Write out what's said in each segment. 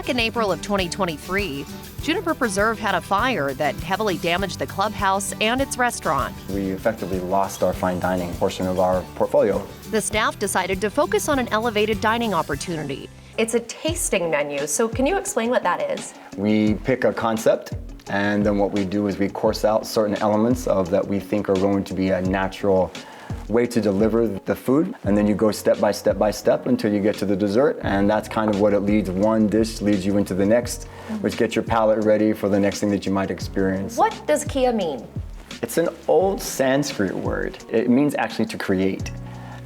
Back in April of 2023, Juniper Preserve had a fire that heavily damaged the clubhouse and its restaurant. We effectively lost our fine dining portion of our portfolio. The staff decided to focus on an elevated dining opportunity. It's a tasting menu, so can you explain what that is? We pick a concept, and then what we do is we course out certain elements of that we think are going to be a natural way to deliver the food, and then you go step by step by step until you get to the dessert, and that's kind of what it leads. One dish leads you into the next, which gets your palate ready for the next thing that you might experience. What does KÉYA mean? It's an old Sanskrit word. It means actually to create.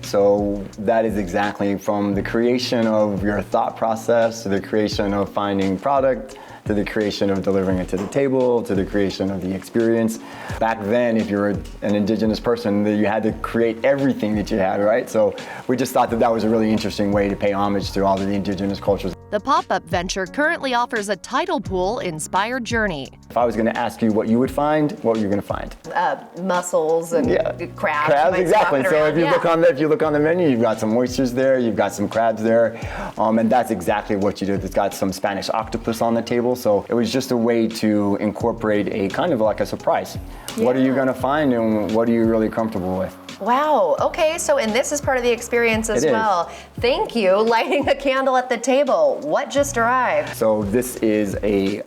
So that is exactly from the creation of your thought process, to the creation of finding product, to the creation of delivering it to the table, to the creation of the experience. Back then, if you were an indigenous person, you had to create everything that you had, right? So we just thought that that was a really interesting way to pay homage to all of the indigenous cultures. The pop-up venture currently offers a tidal pool-inspired journey. If I was going to ask you what you would find, what were you going to find? Mussels and crabs. Crabs, exactly. So if you look on the menu, you've got some oysters there, you've got some crabs there, and that's exactly what you did. It's got some Spanish octopus on the table. So it was just a way to incorporate a kind of like a surprise. Yeah. What are you going to find, and what are you really comfortable with? Wow, okay, and this is part of the experience as well. Thank you, lighting a candle at the table. What just arrived? So this is a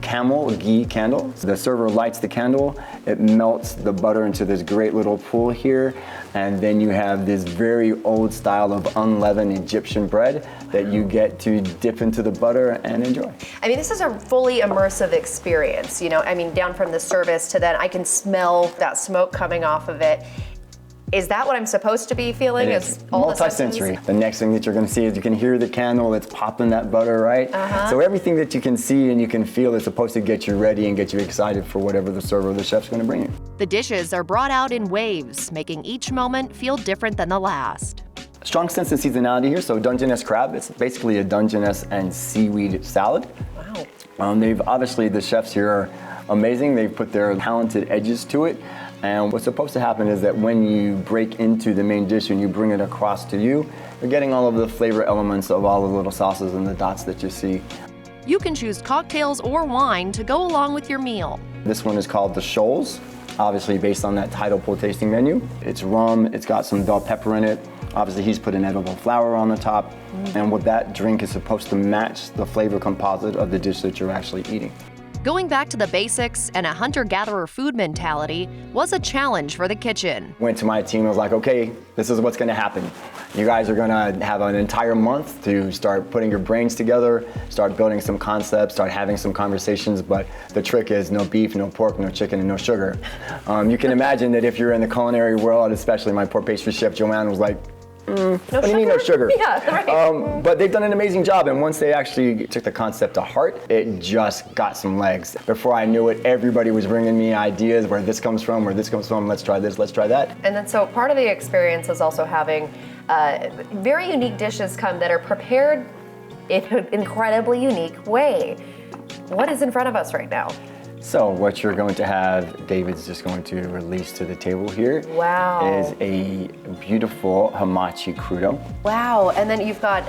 camel ghee candle. So the server lights the candle, it melts the butter into this great little pool here, and then you have this very old style of unleavened Egyptian bread that you get to dip into the butter and enjoy. I mean, this is a fully immersive experience, you know, I mean, down from the service to then I can smell that smoke coming off of it. Is that what I'm supposed to be feeling? It's multi-sensory. The next thing that you're going to see is you can hear the candle that's popping that butter, right? So everything that you can see and you can feel is supposed to get you ready and get you excited for whatever the server or the chef's going to bring you. The dishes are brought out in waves, making each moment feel different than the last. Strong sense of seasonality here. So Dungeness crab, it's basically a Dungeness and seaweed salad. Wow. The chefs here are amazing. They've put their talented edges to it. And what's supposed to happen is that when you break into the main dish and you bring it across to you, you're getting all of the flavor elements of all the little sauces and the dots that you see. You can choose cocktails or wine to go along with your meal. This one is called the Shoals, obviously based on that tidal pool tasting menu. It's rum, it's got some bell pepper in it. Obviously he's put an edible flower on the top. And what that drink is supposed to match the flavor composite of the dish that you're actually eating. Going back to the basics and a hunter-gatherer food mentality was a challenge for the kitchen. Went to my team and was like, okay, this is what's gonna happen. You guys are gonna have an entire month to start putting your brains together, start building some concepts, start having some conversations, but the trick is no beef, no pork, no chicken, and no sugar. You can imagine that if you're in the culinary world, especially my poor pastry chef Joanne was like, what do you mean no sugar? Yeah, right. But they've done an amazing job, and once they actually took the concept to heart, it just got some legs. Before I knew it, everybody was bringing me ideas where this comes from, let's try this, let's try that. And then so part of the experience is also having very unique dishes come that are prepared in an incredibly unique way. What is in front of us right now? So what you're going to have, David's just going to release to the table here, is a beautiful hamachi crudo. Wow, and then you've got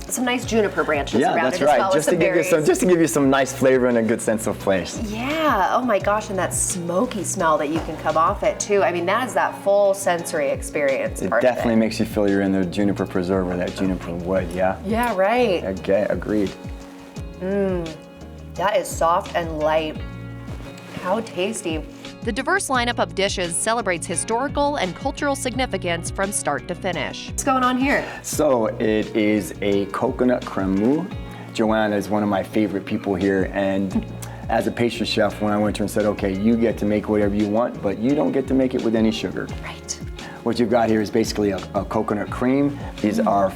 some nice juniper branches around it as well. Just to give you some nice flavor and a good sense of place. Yeah, oh my gosh, and that smoky smell that you can come off it too. I mean, that is that full sensory experience. It definitely makes you feel you're in the Juniper Preserve or that juniper wood, yeah? Yeah, right. Okay, agreed. That is soft and light. How tasty. The diverse lineup of dishes celebrates historical and cultural significance from start to finish. What's going on here? So it is a coconut cremeux. Joanna is one of my favorite people here, and as a pastry chef, when I went to her and said, okay, you get to make whatever you want, but you don't get to make it with any sugar. Right. What you've got here is basically a coconut cream. These are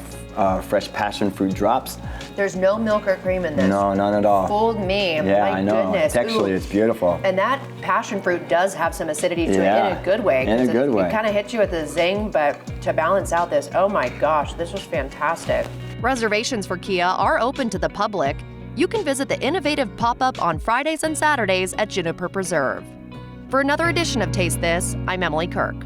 fresh passion fruit drops. There's no milk or cream in this. No, none at all. Fooled me. Yeah, My I know. Goodness. Texturally, it's beautiful. And that passion fruit does have some acidity to it in a good way. In a good way. It kind of hits you with a zing, but to balance out this, oh my gosh, this was fantastic. Reservations for KÉYA are open to the public. You can visit the innovative pop-up on Fridays and Saturdays at Juniper Preserve. For another edition of Taste This, I'm Emily Kirk.